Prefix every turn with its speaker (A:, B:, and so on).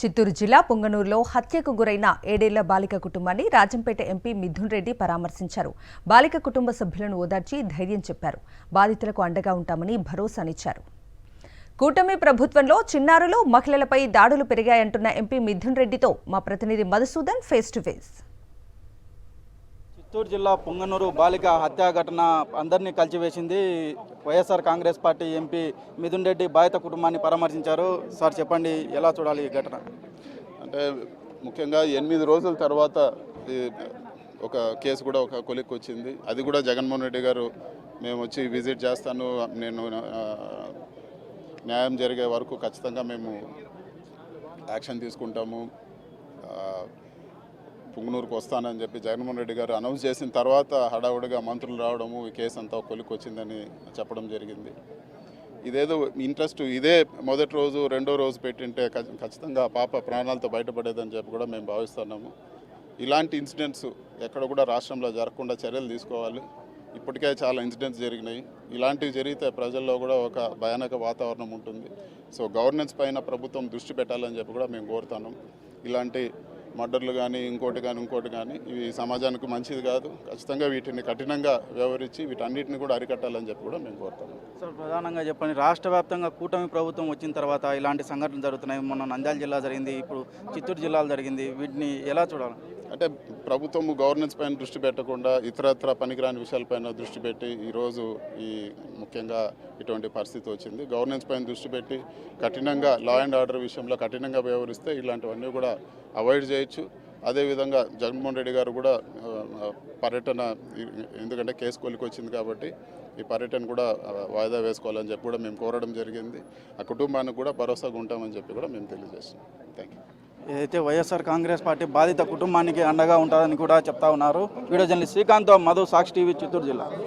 A: చిత్తూరు జిల్లా పొంగనూరులో హత్యకు గురైన 7 ఏళ్ల బాలిక కుటుంబాన్ని రాజంపేట ఎంపీ మిథున్ రెడ్డి పరామర్శించారు. బాలిక కుటుంబ సభ్యులను ఓదార్చి ధైర్యం చెప్పారు. బాధితులకు అండగా ఉంటామని భరోసానిచ్చారు. కూటమి ప్రభుత్వంలో చిన్నారులు, మహిళలపై దాడులు పెరిగాయంటున్న ఎంపీ మిథున్ రెడ్డితో మా ప్రతినిధి Madhusudan face to face.
B: Chittoor జిల్లా పొంగనూరు బాలిక హత్య ఘటన అందరినీ కలిచివేసింది. వైఎస్ఆర్ కాంగ్రెస్ పార్టీ ఎంపీ మిథున్ రెడ్డి బాధిత కుటుంబాన్ని పరామర్శించారు. సార్ చెప్పండి, ఎలా చూడాలి ఈ ఘటన?
C: అంటే ముఖ్యంగా 8 రోజుల తర్వాత ఒక కేసు కూడా ఒక కొలిక్కి వచ్చింది. అది కూడా జగన్మోహన్ రెడ్డి గారు మేము వచ్చి విజిట్ చేస్తాను, నేను న్యాయం జరిగే వరకు ఖచ్చితంగా మేము యాక్షన్ తీసుకుంటాము, పొంగనూరుకు వస్తానని చెప్పి జగన్మోహన్ రెడ్డి గారు అనౌన్స్ చేసిన తర్వాత హడావుడిగా మంత్రులు రావడము, ఈ కేసు అంతా కొలిక్కి వచ్చిందని చెప్పడం జరిగింది. ఇదేదో ఇంట్రెస్ట్ ఇదే మొదటి రోజు రెండో రోజు పెట్టింటే ఖచ్చితంగా పాప ప్రాణాలతో బయటపడేదని చెప్పి కూడా మేము భావిస్తున్నాము. ఇలాంటి ఇన్సిడెంట్స్ ఎక్కడ కూడా రాష్ట్రంలో జరగకుండా చర్యలు తీసుకోవాలి. ఇప్పటికే చాలా ఇన్సిడెంట్స్ జరిగినాయి. ఇలాంటివి జరిగితే ప్రజల్లో కూడా ఒక భయానక వాతావరణం ఉంటుంది. సో గవర్నెన్స్ పైన ప్రభుత్వం దృష్టి పెట్టాలని చెప్పి కూడా మేము కోరుతున్నాం. ఇలాంటి మర్డర్లు కానీ ఇంకోటి కానీ ఇవి సమాజానికి మంచిది కాదు. ఖచ్చితంగా వీటిని కఠినంగా వ్యవహరించి వీటన్నిటిని కూడా అరికట్టాలని చెప్పి కూడా మేము కోరుతున్నాం.
B: సార్, ప్రధానంగా చెప్పండి, రాష్ట్ర వ్యాప్తంగా కూటమి ప్రభుత్వం వచ్చిన తర్వాత ఇలాంటి సంఘటనలు జరుగుతున్నాయి. మొన్న నంద్యాల జిల్లా జరిగింది, ఇప్పుడు చిత్తూరు జిల్లాలో జరిగింది. వీటిని ఎలా చూడాలి?
C: అంటే ప్రభుత్వం గవర్నెన్స్ పైన దృష్టి పెట్టకుండా ఇతరత్ర పనికిరాని విషయాలపైన దృష్టి పెట్టి ఈరోజు ముఖ్యంగా ఇటువంటి పరిస్థితి వచ్చింది. గవర్నెన్స్ పైన దృష్టి పెట్టి కఠినంగా లా అండ్ ఆర్డర్ విషయంలో కఠినంగా వ్యవహరిస్తే ఇలాంటివన్నీ కూడా అవాయిడ్ చేయొచ్చు. అదేవిధంగా జగన్మోహన్ రెడ్డి గారు కూడా పర్యటన, ఎందుకంటే కేసు కొలికి వచ్చింది కాబట్టి ఈ పర్యటన కూడా వాయిదా వేసుకోవాలని చెప్పి కూడా మేము కోరడం జరిగింది. ఆ కుటుంబానికి కూడా భరోసాగా ఉంటామని చెప్పి కూడా మేము తెలియజేస్తున్నాం. Thank you.
B: ఏదైతే వైఎస్ఆర్ కాంగ్రెస్ పార్టీ బాధిత కుటుంబానికి అండగా ఉంటుందని కూడా చెప్తా ఉన్నారు. వీడియో జర్నలిస్ట్ శ్రీకాంత్, మధు, సాక్షి టీవీ, చిత్తూరు జిల్లా.